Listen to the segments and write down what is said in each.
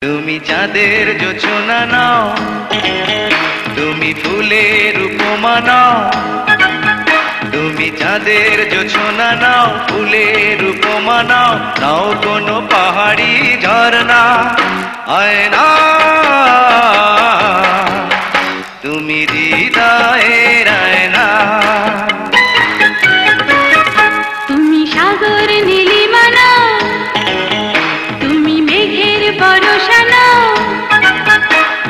তুমি চাঁদের জোছনা নাও, তুমি ফুলের উপমা নাও। তুমি চাঁদের জোছনা নাও, ফুলের উপমা নাও, নাও কোনো পাহাড়ি ঝরনা। আয়না তুমি হৃদয়ের আয়না। তুমি সাগর নীলিমা নাও, তুমি মেঘের বরষা নাও।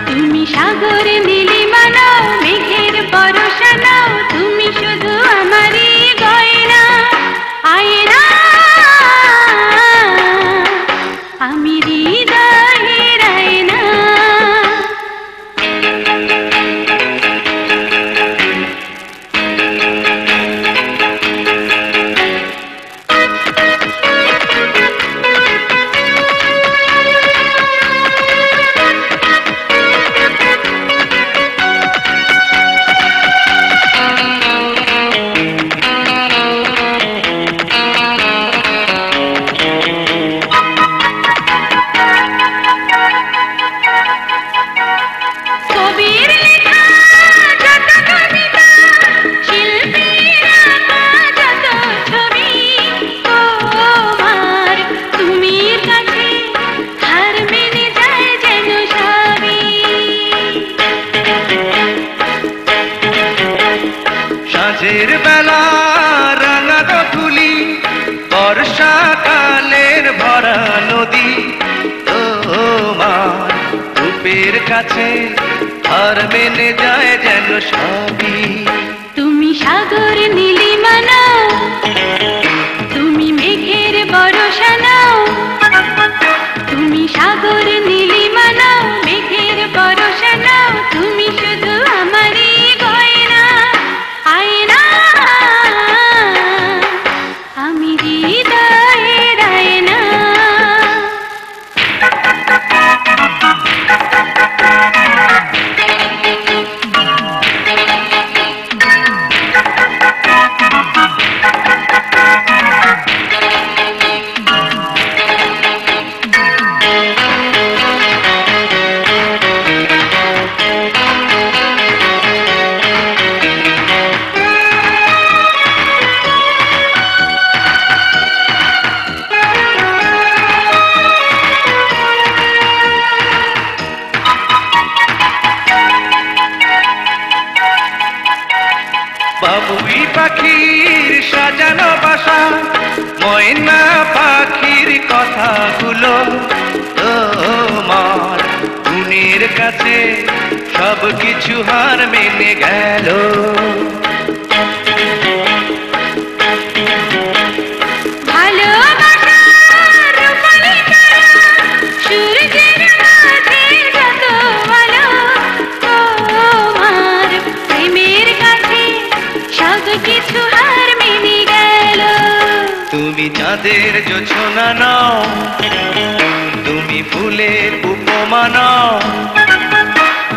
তুমি সাগর নীলিমা নাও, মেঘের বরষা নাও, তুমি শুধু আমারই গয়না। আয়না আমি হৃদয়ের আয়না। সাঁঝের বেলা রাঙা ধুলি, বর্ষাকালের ভরা নদী, তোমার রূপের কাছে হার মেনে যায় যেন সবই। তুমি সাগর নীলিমা নাও, তুমি মেঘের বরষা নাও। তুমি সাগর নীলিমা নাও, মেঘের বরষা নাও, তুমি শুধু আমারই গয়না। আয়না আমি হৃদয়ের আয়না। বাবুই পাখির সাজানো বাসা, ময়না পাখির কথাগুলো তোমার গুণের কাছে সব কিছু হার মেনে গেল। তুমি চাঁদের জোছনা নাও, তুমি ফুলের উপমা নাও।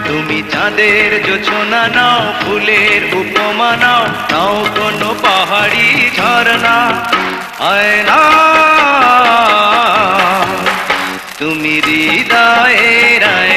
তুমি চাঁদের জোছনা নাও, ফুলের উপমা নাও, নাও কোনো পাহাড়ি ঝরনা। আয়না তুমি হৃদয়ের আয়না।